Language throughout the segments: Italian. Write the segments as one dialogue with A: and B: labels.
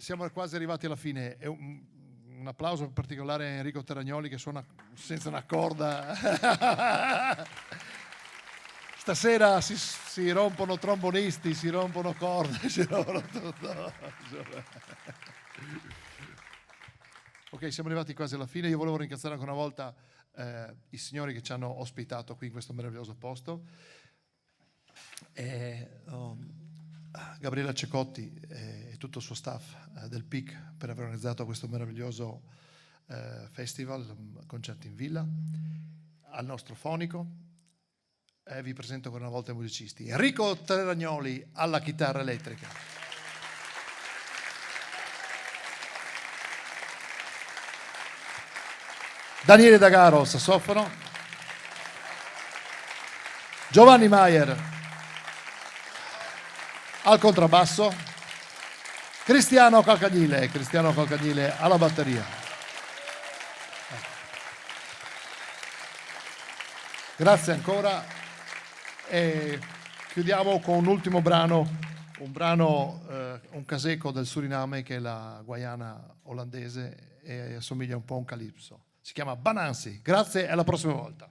A: siamo quasi arrivati alla fine. Un applauso particolare a Enrico Terragnoli che suona senza una corda. Stasera si rompono trombonisti, si rompono corde, si rompono tutto. Ok, siamo arrivati quasi alla fine. Io volevo ringraziare ancora una volta i signori che ci hanno ospitato qui in questo meraviglioso posto. Gabriella Cecotti e tutto il suo staff del PIC per aver organizzato questo meraviglioso festival, concerti in villa, al nostro fonico. Vi presento ancora una volta i musicisti. Enrico Terragnoli alla chitarra elettrica, Daniele D'Agaro al sassofono, Giovanni Maier al contrabbasso, Cristiano Calcagnile alla batteria. Grazie ancora e chiudiamo con un ultimo brano, un caseco del Suriname che è la Guayana olandese e assomiglia un po' a un calipso. Si chiama Banansi. Grazie e alla prossima volta.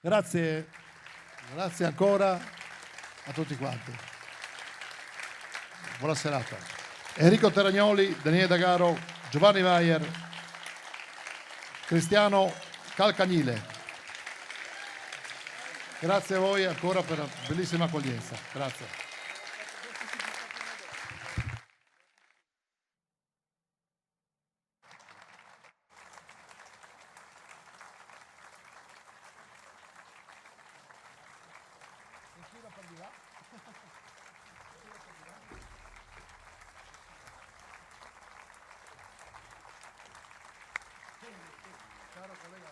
A: Grazie, grazie ancora a tutti quanti. Buona serata. Enrico Terragnoli, Daniele D'Agaro, Giovanni Maier, Cristiano Calcagnile. Grazie a voi ancora per la bellissima accoglienza. Grazie. Caro collega,